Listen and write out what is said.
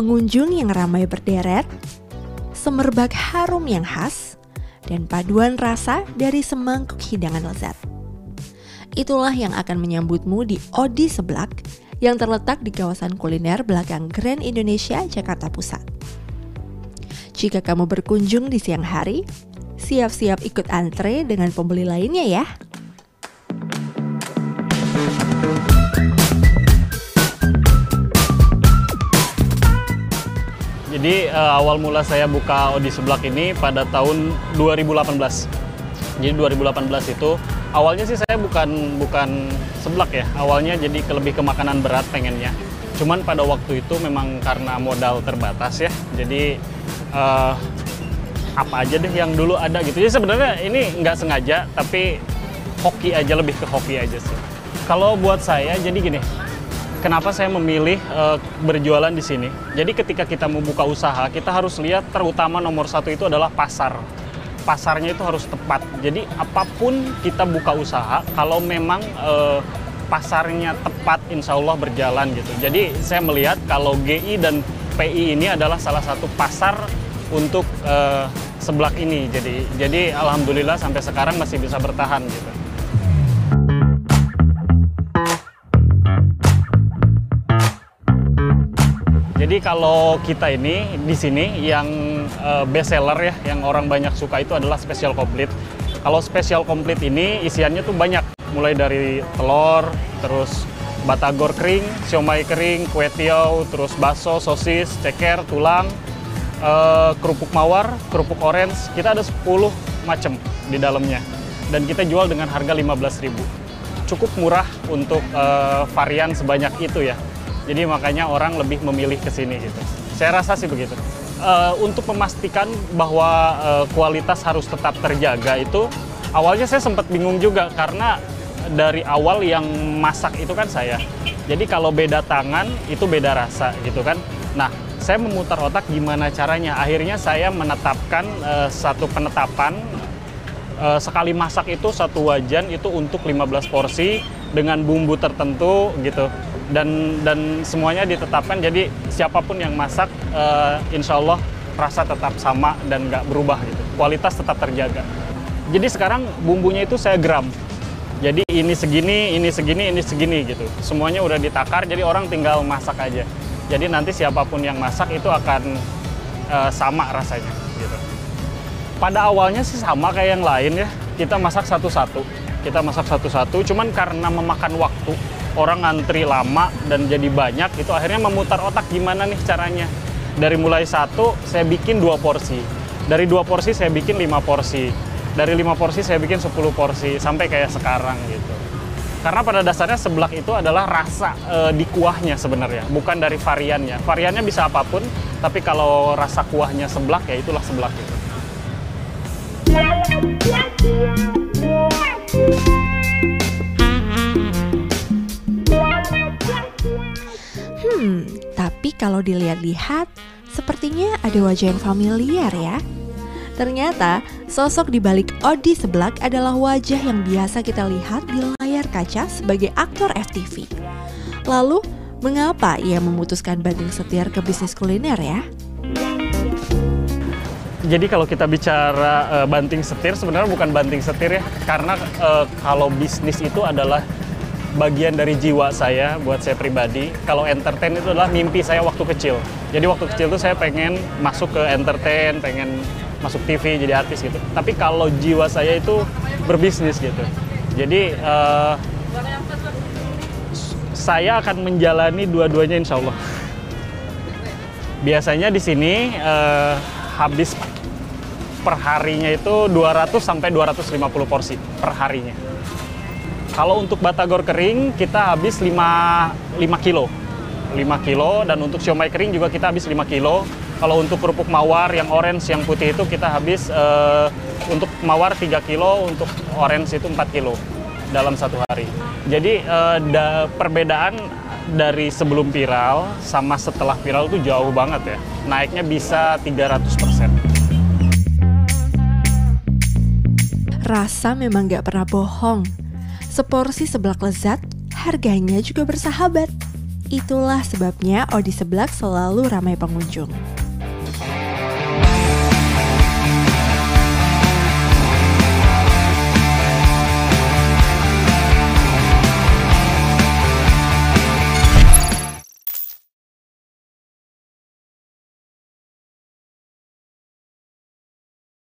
pengunjung yang ramai berderet, semerbak harum yang khas, dan paduan rasa dari semangkuk hidangan lezat. Itulah yang akan menyambutmu di Odi Seblak yang terletak di kawasan kuliner belakang Grand Indonesia, Jakarta Pusat. Jika kamu berkunjung di siang hari, siap-siap ikut antre dengan pembeli lainnya ya. Jadi awal mula saya buka Odi Seblak ini pada tahun 2018. Jadi 2018 itu awalnya sih saya bukan seblak ya. Awalnya jadi lebih ke makanan berat pengennya. Cuman pada waktu itu memang karena modal terbatas ya. Jadi apa aja deh yang dulu ada gitu. Jadi sebenarnya ini nggak sengaja, tapi hoki aja, lebih ke hoki aja sih. Kalau buat saya jadi gini. Kenapa saya memilih berjualan di sini? Jadi ketika kita mau buka usaha, kita harus lihat terutama nomor satu itu adalah pasar. Pasarnya itu harus tepat. Jadi apapun kita buka usaha, kalau memang pasarnya tepat, insya Allah berjalan gitu. Jadi saya melihat kalau GI dan PI ini adalah salah satu pasar untuk seblak ini. Jadi alhamdulillah sampai sekarang masih bisa bertahan gitu. Jadi kalau kita ini di sini yang best seller ya, yang orang banyak suka itu adalah spesial komplit. Kalau spesial komplit ini isiannya tuh banyak, mulai dari telur, terus batagor kering, siomay kering, kue tiaw, terus bakso, sosis, ceker, tulang, kerupuk mawar, kerupuk orange. Kita ada 10 macam di dalamnya. Dan kita jual dengan harga 15.000. Cukup murah untuk varian sebanyak itu ya. Jadi makanya orang lebih memilih ke sini gitu. Saya rasa sih begitu. Untuk memastikan bahwa kualitas harus tetap terjaga itu, awalnya saya sempat bingung juga karena dari awal yang masak itu kan saya. Jadi kalau beda tangan itu beda rasa gitu kan. Nah, saya memutar otak gimana caranya. Akhirnya saya menetapkan satu penetapan sekali masak itu satu wajan itu untuk 15 porsi dengan bumbu tertentu gitu. Dan semuanya ditetapkan, jadi siapapun yang masak insya Allah rasa tetap sama dan nggak berubah gitu, kualitas tetap terjaga. Jadi sekarang bumbunya itu saya gram, jadi ini segini, ini segini, ini segini gitu, semuanya udah ditakar, jadi orang tinggal masak aja. Jadi nanti siapapun yang masak itu akan sama rasanya gitu. Pada awalnya sih sama kayak yang lain ya, kita masak satu-satu, cuman karena memakan waktu, orang ngantri lama dan jadi banyak, itu akhirnya memutar otak gimana nih caranya. Dari mulai satu, saya bikin 2 porsi. Dari 2 porsi, saya bikin 5 porsi. Dari 5 porsi, saya bikin 10 porsi, sampai kayak sekarang gitu. Karena pada dasarnya seblak itu adalah rasa di kuahnya sebenarnya, bukan dari variannya. Variannya bisa apapun, tapi kalau rasa kuahnya seblak, ya itulah seblak itu. Tapi kalau dilihat-lihat, sepertinya ada wajah yang familiar ya. Ternyata, sosok di balik Odi Seblak adalah wajah yang biasa kita lihat di layar kaca sebagai aktor FTV. Lalu, mengapa ia memutuskan banting setir ke bisnis kuliner ya? Jadi kalau kita bicara banting setir, sebenarnya bukan banting setir ya. Karena kalau bisnis itu adalah bagian dari jiwa saya, buat saya pribadi. Kalau entertain itu adalah mimpi saya waktu kecil. Jadi waktu kecil tuh saya pengen masuk ke entertain, pengen masuk TV, jadi artis gitu. Tapi kalau jiwa saya itu berbisnis gitu. Jadi saya akan menjalani dua-duanya insya Allah. Biasanya di sini habis per harinya itu 200 sampai 250 porsi per harinya. Kalau untuk batagor kering kita habis 5 kilo. 5 kilo, dan untuk siomay kering juga kita habis 5 kilo. Kalau untuk kerupuk mawar yang orange, yang putih itu kita habis untuk mawar 3 kilo, untuk orange itu 4 kilo dalam satu hari. Jadi perbedaan dari sebelum viral sama setelah viral itu jauh banget ya. Naiknya bisa 300%. Rasa memang gak pernah bohong. Seporsi seblak lezat, harganya juga bersahabat. Itulah sebabnya Odi Seblak selalu ramai pengunjung.